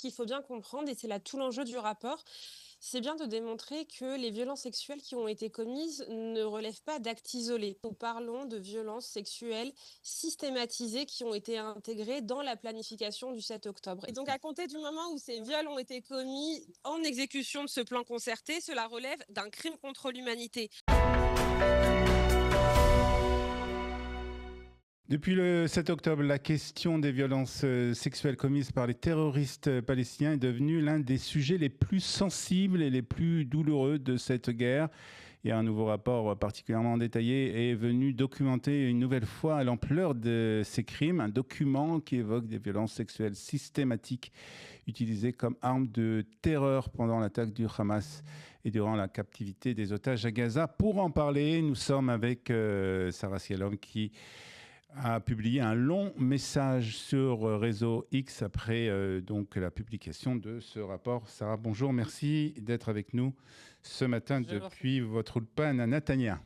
qu'il faut bien comprendre, et c'est là tout l'enjeu du rapport, c'est bien de démontrer que les violences sexuelles qui ont été commises ne relèvent pas d'actes isolés. Nous parlons de violences sexuelles systématisées qui ont été intégrées dans la planification du 7 octobre. Et donc, à compter du moment où ces viols ont été commis en exécution de ce plan concerté, cela relève d'un crime contre l'humanité. Depuis le 7 octobre, la question des violences sexuelles commises par les terroristes palestiniens est devenue l'un des sujets les plus sensibles et les plus douloureux de cette guerre. Et un nouveau rapport particulièrement détaillé est venu documenter une nouvelle fois l'ampleur de ces crimes. Un document qui évoque des violences sexuelles systématiques utilisées comme arme de terreur pendant l'attaque du Hamas et durant la captivité des otages à Gaza. Pour en parler, nous sommes avec Sarah Sialom qui a publié un long message sur réseau X après donc la publication de ce rapport. Sarah, bonjour, merci d'être avec nous ce matin Bonjour. depuis votre Ulpan à Netanya.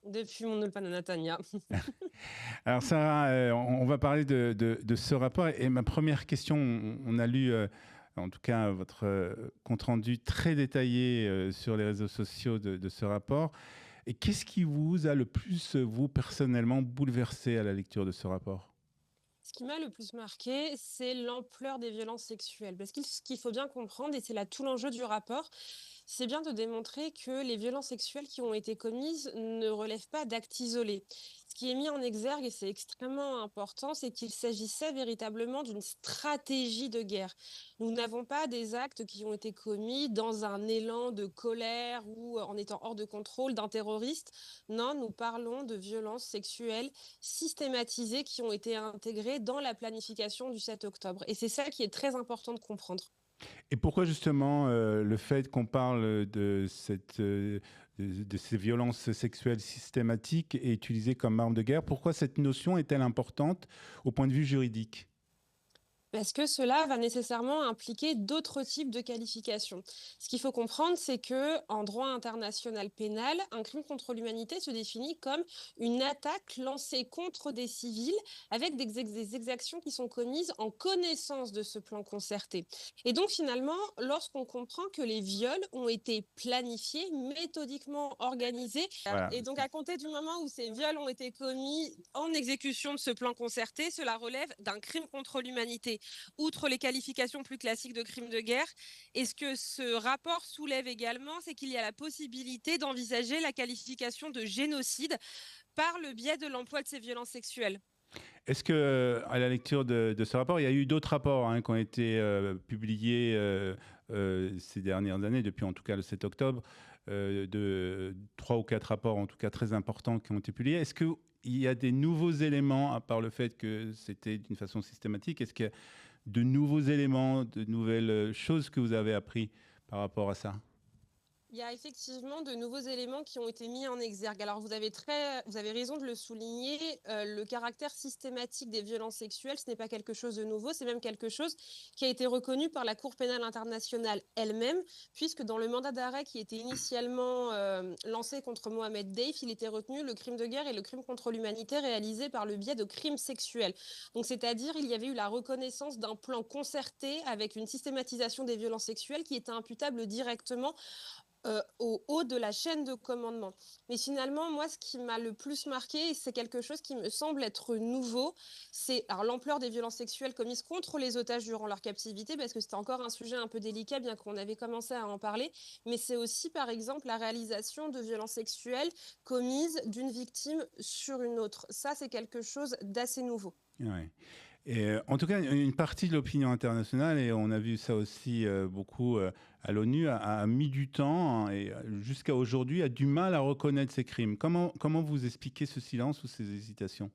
Depuis mon Ulpan à Netanya. Alors Sarah, on va parler de ce rapport et ma première question, on a lu en tout cas votre compte-rendu très détaillé sur les réseaux sociaux de ce rapport. Et qu'est-ce qui vous a le plus, vous, personnellement, bouleversé à la lecture de ce rapport? Ce qui m'a le plus marqué, c'est l'ampleur des violences sexuelles. Parce que ce qu'il faut bien comprendre, et c'est là tout l'enjeu du rapport, c'est bien de démontrer que les violences sexuelles qui ont été commises ne relèvent pas d'actes isolés. Ce qui est mis en exergue, et c'est extrêmement important, c'est qu'il s'agissait véritablement d'une stratégie de guerre. Nous n'avons pas des actes qui ont été commis dans un élan de colère ou en étant hors de contrôle d'un terroriste. Non, nous parlons de violences sexuelles systématisées qui ont été intégrées dans la planification du 7 octobre. Et c'est ça qui est très important de comprendre. Et pourquoi justement le fait qu'on parle de ces violences sexuelles systématiques et utilisées comme arme de guerre, pourquoi cette notion est-elle importante au point de vue juridique? Parce que cela va nécessairement impliquer d'autres types de qualifications. Ce qu'il faut comprendre, c'est que en droit international pénal, un crime contre l'humanité se définit comme une attaque lancée contre des civils avec des exactions qui sont commises en connaissance de ce plan concerté. Et donc finalement, lorsqu'on comprend que les viols ont été planifiés, méthodiquement organisés, Voilà. et donc à compter du moment où ces viols ont été commis en exécution de ce plan concerté, cela relève d'un crime contre l'humanité. Outre les qualifications plus classiques de crimes de guerre, et ce que ce rapport soulève également, c'est qu'il y a la possibilité d'envisager la qualification de génocide par le biais de l'emploi de ces violences sexuelles. Est-ce que, à la lecture de ce rapport, il y a eu d'autres rapports qui ont été publiés ces dernières années, depuis en tout cas le 7 octobre, de trois ou quatre rapports en tout cas très importants qui ont été publiés. Est-ce qu'il y a des nouveaux éléments, à part le fait que c'était d'une façon systématique, est-ce qu'il y a de nouveaux éléments, de nouvelles choses que vous avez appris par rapport à ça? Il y a effectivement de nouveaux éléments qui ont été mis en exergue. Alors, vous avez raison de le souligner. Le caractère systématique des violences sexuelles, ce n'est pas quelque chose de nouveau. C'est même quelque chose qui a été reconnu par la Cour pénale internationale elle-même, puisque dans le mandat d'arrêt qui était initialement lancé contre Mohamed Deif, il était retenu le crime de guerre et le crime contre l'humanité réalisé par le biais de crimes sexuels. Donc, c'est-à-dire, il y avait eu la reconnaissance d'un plan concerté avec une systématisation des violences sexuelles qui était imputable directement au haut de la chaîne de commandement. Mais finalement, moi, ce qui m'a le plus marqué, et c'est quelque chose qui me semble être nouveau, c'est alors l'ampleur des violences sexuelles commises contre les otages durant leur captivité, parce que c'était encore un sujet un peu délicat, bien qu'on avait commencé à en parler, mais c'est aussi, par exemple, la réalisation de violences sexuelles commises d'une victime sur une autre. Ça, c'est quelque chose d'assez nouveau. Ouais. Et en tout cas, une partie de l'opinion internationale, et on a vu ça aussi beaucoup à l'ONU, a mis du temps et jusqu'à aujourd'hui a du mal à reconnaître ces crimes. Comment vous expliquez ce silence ou ces hésitations?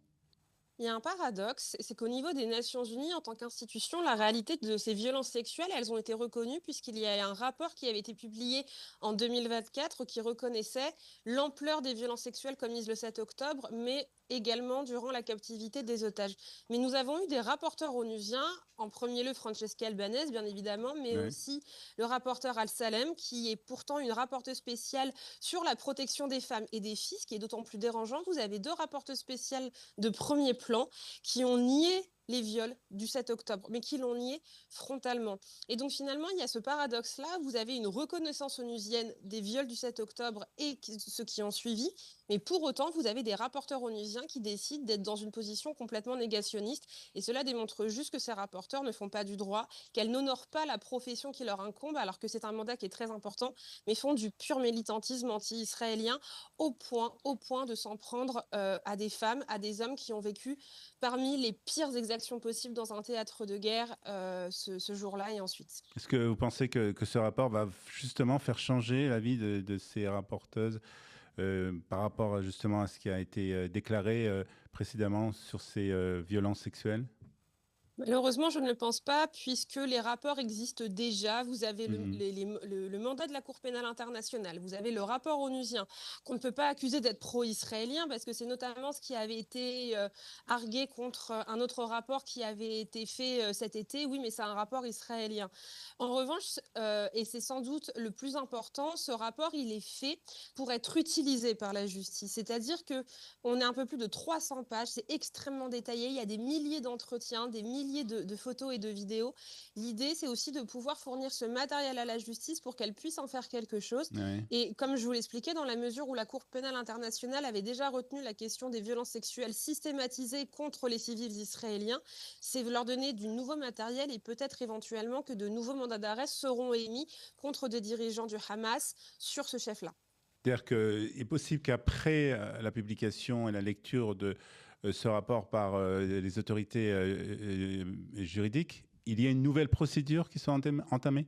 Il y a un paradoxe, c'est qu'au niveau des Nations Unies, en tant qu'institution, la réalité de ces violences sexuelles, elles ont été reconnues puisqu'il y a un rapport qui avait été publié en 2024 qui reconnaissait l'ampleur des violences sexuelles commises le 7 octobre, mais également durant la captivité des otages. Mais nous avons eu des rapporteurs onusiens, en premier lieu Francesca Albanese, bien évidemment, mais Ouais. aussi le rapporteur Al-Salem, qui est pourtant une rapporteuse spéciale sur la protection des femmes et des filles, ce qui est d'autant plus dérangeant. Vous avez deux rapporteuses spéciales de premier plan qui ont nié les viols du 7 octobre, mais qui l'ont nié frontalement. Et donc finalement, il y a ce paradoxe-là. Vous avez une reconnaissance onusienne des viols du 7 octobre et ceux qui ont suivi, mais pour autant, vous avez des rapporteurs onusiens qui décident d'être dans une position complètement négationniste. Et cela démontre juste que ces rapporteurs ne font pas du droit, qu'elles n'honorent pas la profession qui leur incombe, alors que c'est un mandat qui est très important, mais font du pur militantisme anti-israélien au point de s'en prendre à des femmes, à des hommes qui ont vécu parmi les pires exactions possibles dans un théâtre de guerre ce jour-là et ensuite. Est-ce que vous pensez que ce rapport va justement faire changer la vie de ces rapporteuses par rapport justement à ce qui a été déclaré précédemment sur ces violences sexuelles? Malheureusement, je ne le pense pas, puisque les rapports existent déjà. Vous avez Mhm. le mandat de la Cour pénale internationale, vous avez le rapport onusien, qu'on ne peut pas accuser d'être pro-israélien, parce que c'est notamment ce qui avait été argué contre un autre rapport qui avait été fait cet été. Oui, mais c'est un rapport israélien. En revanche, et c'est sans doute le plus important, ce rapport, il est fait pour être utilisé par la justice. C'est-à-dire que on est un peu plus de 300 pages, c'est extrêmement détaillé, il y a des milliers d'entretiens, des milliers de photos et de vidéos. L'idée, c'est aussi de pouvoir fournir ce matériel à la justice pour qu'elle puisse en faire quelque chose. Ouais. Et comme je vous l'expliquais, dans la mesure où la Cour pénale internationale avait déjà retenu la question des violences sexuelles systématisées contre les civils israéliens, c'est leur donner du nouveau matériel et peut-être éventuellement que de nouveaux mandats d'arrêt seront émis contre des dirigeants du Hamas sur ce chef-là. C'est-à-dire qu'il est possible qu'après la publication et la lecture de ce rapport par les autorités juridiques, il y ait une nouvelle procédure qui soit entamée?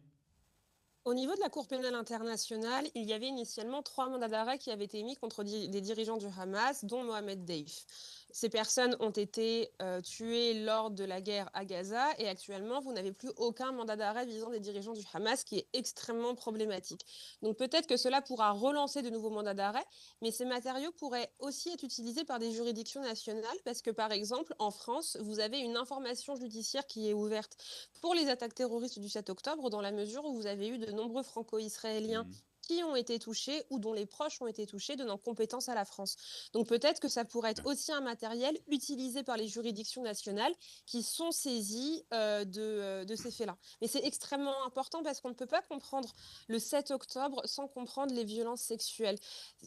Au niveau de la Cour pénale internationale, il y avait initialement 3 mandats d'arrêt qui avaient été émis contre des dirigeants du Hamas, dont Mohamed Deif. Ces personnes ont été tuées lors de la guerre à Gaza et actuellement, vous n'avez plus aucun mandat d'arrêt visant des dirigeants du Hamas, qui est extrêmement problématique. Donc peut-être que cela pourra relancer de nouveaux mandats d'arrêt, mais ces matériaux pourraient aussi être utilisés par des juridictions nationales parce que, par exemple, en France, vous avez une information judiciaire qui est ouverte pour les attaques terroristes du 7 octobre, dans la mesure où vous avez eu de nombreux franco-israéliens Mhm. qui ont été touchés ou dont les proches ont été touchés, donnant compétence à la France. Donc peut-être que ça pourrait être aussi un matériel utilisé par les juridictions nationales qui sont saisies de ces faits-là. Mais c'est extrêmement important parce qu'on ne peut pas comprendre le 7 octobre sans comprendre les violences sexuelles.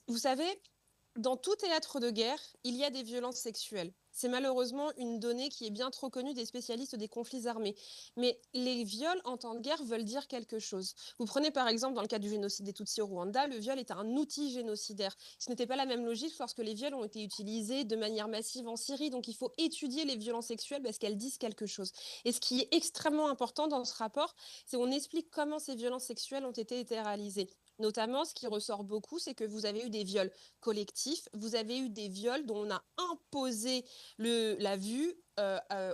Vous savez, dans tout théâtre de guerre, il y a des violences sexuelles. C'est malheureusement une donnée qui est bien trop connue des spécialistes des conflits armés. Mais les viols en temps de guerre veulent dire quelque chose. Vous prenez par exemple dans le cas du génocide des Tutsis au Rwanda, le viol est un outil génocidaire. Ce n'était pas la même logique lorsque les viols ont été utilisés de manière massive en Syrie. Donc il faut étudier les violences sexuelles parce qu'elles disent quelque chose. Et ce qui est extrêmement important dans ce rapport, c'est qu'on explique comment ces violences sexuelles ont été réalisées. Notamment, ce qui ressort beaucoup, c'est que vous avez eu des viols collectifs, vous avez eu des viols dont on a imposé la vue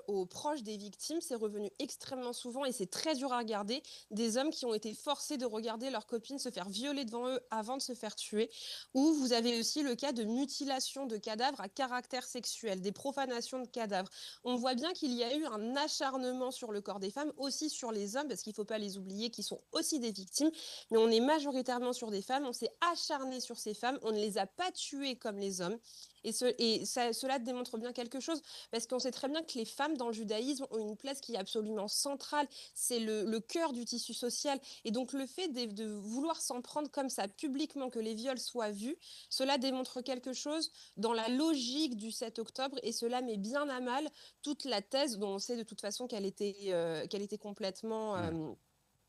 aux proches des victimes. C'est revenu extrêmement souvent et c'est très dur à regarder. Des hommes qui ont été forcés de regarder leurs copines se faire violer devant eux avant de se faire tuer. Ou vous avez aussi le cas de mutilation de cadavres à caractère sexuel, des profanations de cadavres. On voit bien qu'il y a eu un acharnement sur le corps des femmes, aussi sur les hommes, parce qu'il ne faut pas les oublier, qui sont aussi des victimes. Mais on est majoritairement sur des femmes. On s'est acharné sur ces femmes. On ne les a pas tuées comme les hommes. Cela démontre bien quelque chose, parce qu'on sait très bien que les femmes dans le judaïsme ont une place qui est absolument centrale. C'est le cœur du tissu social. Et donc le fait de vouloir s'en prendre comme ça publiquement, que les viols soient vus, cela démontre quelque chose dans la logique du 7 octobre. Et cela met bien à mal toute la thèse dont on sait de toute façon qu'elle était complètement Ouais.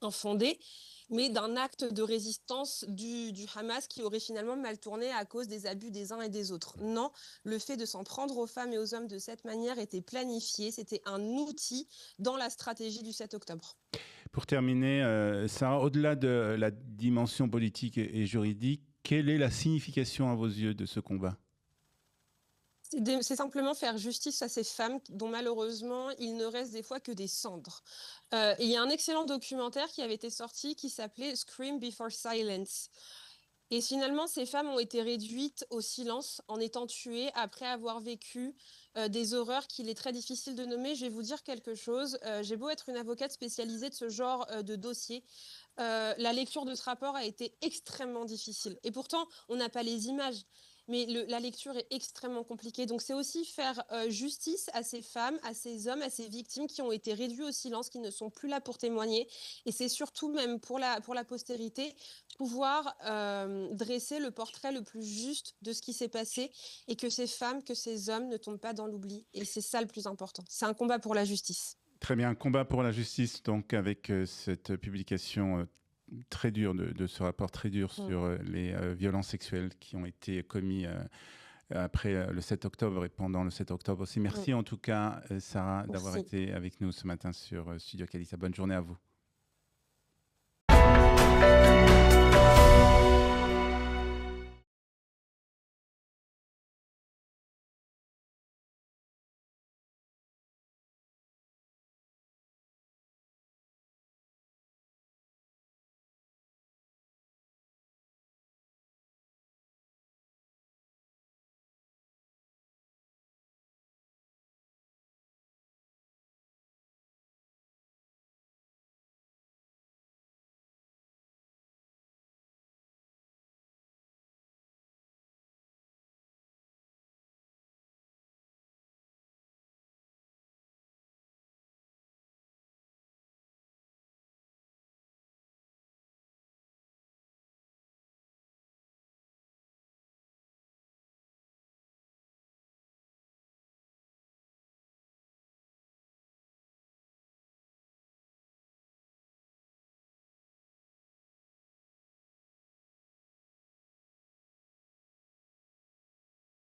infondée, mais d'un acte de résistance du Hamas qui aurait finalement mal tourné à cause des abus des uns et des autres. Non, le fait de s'en prendre aux femmes et aux hommes de cette manière était planifié, c'était un outil dans la stratégie du 7 octobre. Pour terminer, Sarah, au-delà de la dimension politique et juridique, quelle est la signification à vos yeux de ce combat? C'est simplement faire justice à ces femmes dont malheureusement il ne reste des fois que des cendres. Il y a un excellent documentaire qui avait été sorti qui s'appelait Scream Before Silence. Et finalement, ces femmes ont été réduites au silence en étant tuées après avoir vécu des horreurs qu'il est très difficile de nommer. Je vais vous dire quelque chose. J'ai beau être une avocate spécialisée de ce genre de dossier. La lecture de ce rapport a été extrêmement difficile. Et pourtant, on n'a pas les images. mais la lecture est extrêmement compliquée. Donc c'est aussi faire justice à ces femmes, à ces hommes, à ces victimes qui ont été réduits au silence, qui ne sont plus là pour témoigner. Et c'est surtout même pour la postérité, pouvoir dresser le portrait le plus juste de ce qui s'est passé et que ces femmes, que ces hommes ne tombent pas dans l'oubli. Et c'est ça le plus important. C'est un combat pour la justice. Très bien, combat pour la justice, donc avec cette publication très dure de ce rapport très dur sur les violences sexuelles qui ont été commises après le 7 octobre et pendant le 7 octobre aussi. Merci en tout cas, Sarah, d'avoir Merci. été avec nous ce matin sur Studio Calissa. Bonne journée à vous.